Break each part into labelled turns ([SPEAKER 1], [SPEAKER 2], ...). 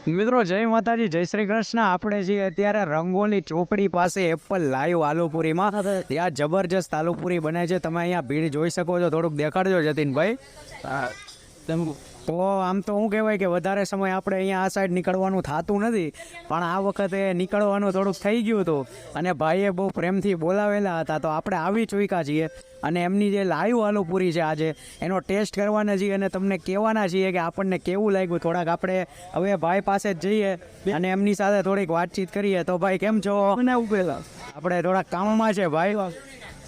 [SPEAKER 1] મિત્રો જય માતાજી, જય શ્રી કૃષ્ણ. આપણે જે અત્યારે રંગોલી ચોકડી પાસે એપલ લાઈવ આલુપુરીમાં ત્યાં જબરજસ્ત આલુપુરી બને છે. તમે અહીંયા ભીડ જોઈ શકો છો. થોડુંક દેખાડજો જતીનભાઈ. તો આમ તો શું કહેવાય કે વધારે સમય આપણે અહીંયા આ સાઈડ નીકળવાનું થતું નથી, પણ આ વખતે નીકળવાનું થોડુંક થઈ ગયું હતું અને ભાઈએ બહુ પ્રેમથી બોલાવેલા હતા, તો આપણે આવી ચૂક્યા છીએ અને એમની જે લાઈવ આલુપુરી છે આજે એનો ટેસ્ટ કરવાના છીએ અને તમને કહેવાના છીએ કે આપણને કેવું લાગ્યું. થોડાક આપણે હવે ભાઈ પાસે જ જઈએ અને એમની સાથે થોડીક વાતચીત કરીએ. તો ભાઈ કેમ છો? આપણે થોડાક કામમાં છે ભાઈ,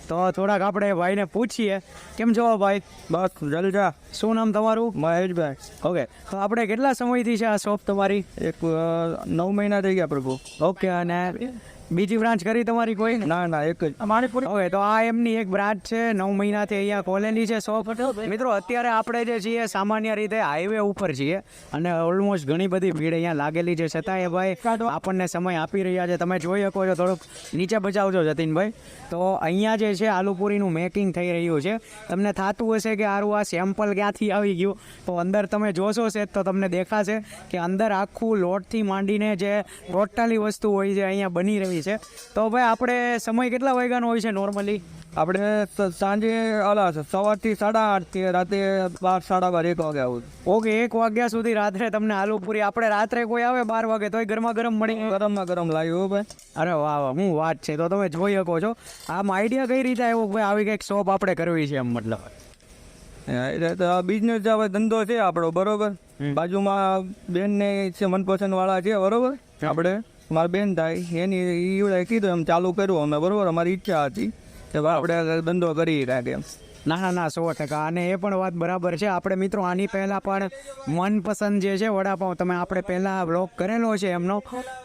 [SPEAKER 1] તો થોડાક આપણે ભાઈને પૂછીએ કેમ છો ભાઈ?
[SPEAKER 2] બસ જલજા.
[SPEAKER 1] શું નામ તમારું?
[SPEAKER 2] મહેશભાઈ.
[SPEAKER 1] ઓકે, તો આપણે કેટલા સમયથી છે આ શોપ તમારી?
[SPEAKER 2] 9 મહિના થઈ ગયા પ્રભુ.
[SPEAKER 1] ઓકે, અને બીજી બ્રાન્ચ કરી તમારી કોઈ?
[SPEAKER 2] ના એક જ
[SPEAKER 1] અમારી પૂરી. ઓકે, તો આ એમની એક બ્રાન્ચ છે, 9 મહિનાથી અહીંયા ખોલેલી છે શોપ. મિત્રો અત્યારે આપણે જે છીએ સામાન્ય રીતે હાઈવે ઉપર છીએ અને ઓલમોસ્ટ ઘણી બધી ભીડ અહીંયા લાગેલી છે, છતાંય ભાઈ આપણને સમય આપી રહ્યા છે. તમે જોઈ શકો છો, થોડુંક નીચે બચાવજો જતીનભાઈ. તો અહીંયા જે છે આલુપુરીનું મેકિંગ થઈ રહ્યું છે. તમને થતું હશે કે આરું આ સેમ્પલ ક્યાંથી આવી ગયું, તો અંદર તમે જોશો છે તો તમને દેખાશે કે અંદર આખું લોટથી માંડીને જે ટોટલી વસ્તુ હોય છે અહીંયા બની રહી છે. તો ભાઈ આપણે સમય કેટલા વાગ્યાનો હોય છે નોર્મલી?
[SPEAKER 2] આપણે સાંજે સવારથી 8:30 થી રાતે 12, 12:30, 1 વાગે આવું.
[SPEAKER 1] ઓકે, 1 વાગ્યા સુધી રાત્રે તમને આલુપુરી. આપણે રાત્રે કોઈ આવે 12 વાગે તોય ગરમા ગરમ મળી?
[SPEAKER 2] ગરમમાં ગરમ લાવ્યું ભાઈ.
[SPEAKER 1] અરે વાહ વાહ, હું વાત છે. તો તમે જોઈ શકો છો આમ આઈડિયા કઈ રીતે આવ્યો ભાઈ આવી કંઈક શોપ આપણે કરવી છે એમ? મતલબ
[SPEAKER 2] બિઝનેસ હવે ધંધો છે આપણો, બરોબર. બાજુમાં બેન ને છે મનપસંદ વાળા છે, બરોબર. આપણે મારી બેન થાય એની કીધું એમ ચાલુ કર્યું અમે, બરોબર. અમારી ઈચ્છા હતી કે આપણે ધંધો કરી રાખે એમ.
[SPEAKER 1] ના 100%. અને એ પણ વાત બરાબર છે. આપણે મિત્રો આની પહેલાં પણ મનપસંદ જે છે વડાપાઉં, તમે આપણે પહેલાં બ્લોગ કરેલો છે એમનો,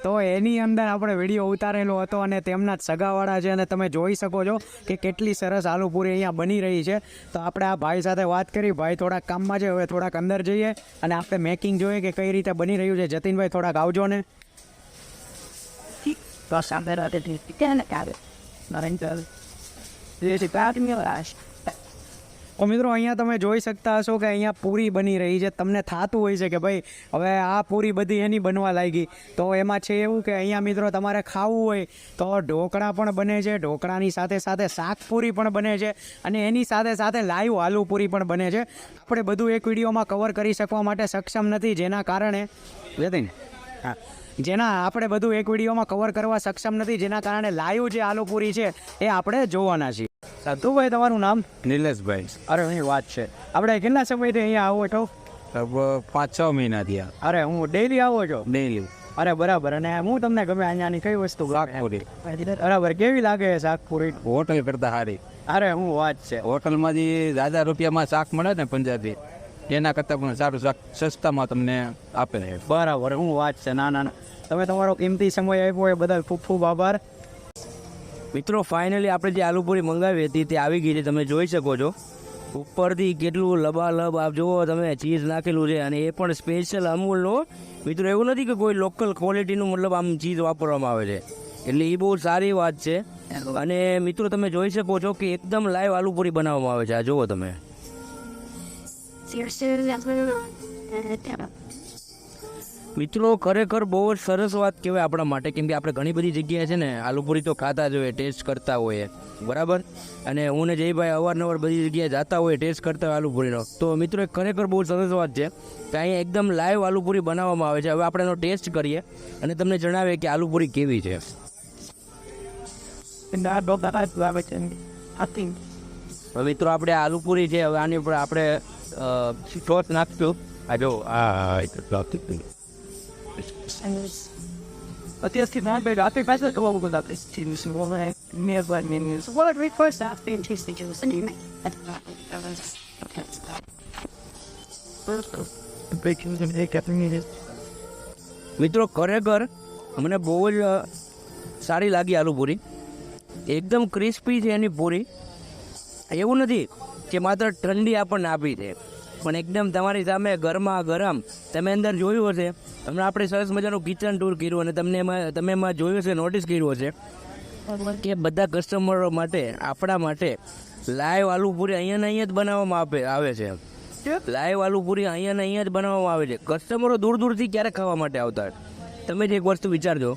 [SPEAKER 1] તો એની અંદર આપણે વિડીયો ઉતારેલો હતો અને તેમના જ સગાવાળા છે અને તમે જોઈ શકો છો કે કેટલી સરસ આલુપુરી અહીંયા બની રહી છે. તો આપણે આ ભાઈ સાથે વાત કરી. ભાઈ થોડાક કામમાં છે, હવે થોડાક અંદર જઈએ અને આપણે મેકિંગ જોઈએ કે કઈ રીતે બની રહ્યું છે. જતીનભાઈ થોડાક આવજો ને. તો મિત્રો અહીંયા તમે જોઈ શકતા હશો કે અહીંયા પૂરી બની રહી છે. તમને થતું હોય છે કે ભાઈ હવે આ પૂરી બધી એની બનવા લાગી, તો એમાં છે એવું કે અહીંયા મિત્રો તમારે ખાવું હોય તો ઢોકળા પણ બને છે, ઢોકળાની સાથે સાથે શાકપુરી પણ બને છે અને એની સાથે સાથે લાઈવ આલુપુરી પણ બને છે. આપણે બધું એક વિડીયોમાં કવર કરી શકવા માટે સક્ષમ નથી, જેના કારણે આપણે બધું એક વિડીયોમાં કવર કરવા સક્ષમ નથી, જેના કારણે લાઈવ જે આલુપુરી છે એ આપણે જોવાના છીએ. સાધુભાઈ તમારું નામ?
[SPEAKER 3] નિલેશભાઈ.
[SPEAKER 1] અરે અહીં વાત છે. આપણે કેટલા સમયથી અહીંયા આવો છો?
[SPEAKER 3] 5-6 મહિના થયા.
[SPEAKER 1] અરે હું ડેઈલી આવો છો?
[SPEAKER 3] ડેઈલી.
[SPEAKER 1] અરે બરાબર. અને હું તમને ગમે અહીંયાની કઈ વસ્તુ?
[SPEAKER 3] શાકપુરી.
[SPEAKER 1] બરાબર. કેવી લાગે છે શાકપુરી?
[SPEAKER 3] હોટલ કરતા સારી.
[SPEAKER 1] અરે હું વાત છે.
[SPEAKER 3] હોટલમાં જે 1000 રૂપિયામાં શાક મળે ને પંજાબી, એના કરતાં પણ સારું શાક સસ્તામાં તમને આપે છે.
[SPEAKER 1] બરાબર. હું વાત છે. ના તમે તમારો કિંમતી સમય આપ્યો એ બદલ ખૂબ ખૂબ આભાર.
[SPEAKER 4] મિત્રો ફાઇનલી આપણે જે આલુપુરી મંગાવી હતી તે આવી ગઈ છે. તમે જોઈ શકો છો ઉપરથી કેટલું લબાલબ આપ જુઓ તમે, ચીઝ નાખેલું છે અને એ પણ સ્પેશિયલ અમૂલનો. મિત્રો એવું નથી કે કોઈ લોકલ ક્વોલિટીનું મતલબ આમ ચીઝ વાપરવામાં આવે છે, એટલે એ બહુ સારી વાત છે. અને મિત્રો તમે જોઈ શકો છો કે એકદમ લાઈવ આલુપુરી બનાવવામાં આવે છે. આ જુઓ તમે. મિત્રો ખરેખર બહુ જ સરસ વાત કહેવાય આપણા માટે, કેમ કે આપણે ઘણી બધી જગ્યાએ છે ને આલુપુરી તો ખાતા જ હોઈએ, ટેસ્ટ કરતા હોઈએ, બરાબર. અને હું ને જયભાઈ અવારનવાર બધી જગ્યાએ જતા હોઈએ, ટેસ્ટ કરતા હોય આલુપુરીનો. તો મિત્રો ખરેખર બહુ સરસ વાત છે કે અહીંયા એકદમ લાઈવ આલુપુરી બનાવવામાં આવે છે. હવે આપણે એનો ટેસ્ટ કરીએ અને તમને જણાવીએ કે આલુપુરી કેવી છે. હવે મિત્રો આપણે આલુપુરી છે, હવે આની ઉપર આપણે સોસ નાખશું. આ જો
[SPEAKER 5] અત્યારથી ના બે રાતે પાછળ ખવા બધા steams nearby menus. Well, at first I've been tasting juice and
[SPEAKER 4] મિત્રો ખરેખર મને બહુ જ સારી લાગી આલુપુરી. એકદમ ક્રિસ્પી છે એની પૂરી. એવું નથી કે માત્ર ઠંડી આપણને આપી છે, પણ એકદમ તમારી સામે ગરમા ગરમ. તમે અંદર જોયું હશે, હમણાં આપણે સરસ મજાનું કિચન ટૂર કર્યું અને તમે એમાં જોયું હશે, નોટિસ કર્યું હશે કે બધા કસ્ટમરો માટે, આપણા માટે લાઈવ આલુપુરી અહીંયા જ બનાવવામાં આવે છે. લાઈવ આલુપૂરી અહીંયા ને અહીંયા જ બનાવવામાં આવે છે. કસ્ટમરો દૂર દૂરથી ક્યારે ખાવા માટે આવતા હોય. તમે જ એક વસ્તુ વિચારજો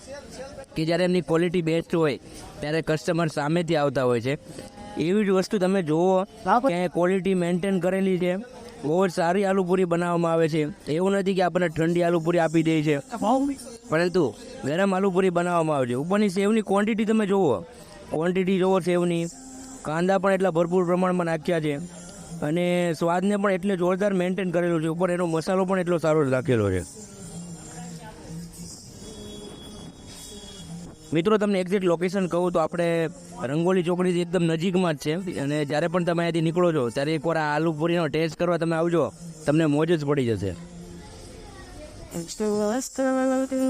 [SPEAKER 4] કે જ્યારે એમની ક્વોલિટી બેસ્ટ હોય ત્યારે કસ્ટમર સામેથી આવતા હોય છે. એવી જ વસ્તુ તમે જુઓ કે ક્વોલિટી મેન્ટેન કરેલી છે. બહુ જ સારી આલુપૂરી બનાવવામાં આવે છે. એવું નથી કે આપણને ઠંડી આલુપૂરી આપી દે છે, પરંતુ ગરમ આલુપૂરી બનાવવામાં આવે છે. ઉપરની સેવની ક્વોન્ટિટી તમે જુઓ, ક્વોન્ટિટી જુઓ સેવની, કાંદા પણ એટલા ભરપૂર પ્રમાણમાં નાખ્યા છે અને સ્વાદને પણ એટલે જોરદાર મેન્ટેન કરેલું છે. ઉપર એનો મસાલો પણ એટલો સારો રાખેલો છે. મિત્રો તમને એક્ઝેક્ટ લોકેશન કહું તો આપણે રંગોલી ચોકડીથી એકદમ નજીકમાં જ છે અને જ્યારે પણ તમે અહીંયાથી નીકળો છો ત્યારે એકવાર આ આલુપૂરીનો ટેસ્ટ કરવા તમે આવજો, તમને મોજ જ પડી જશે.
[SPEAKER 5] It's the last time I love you,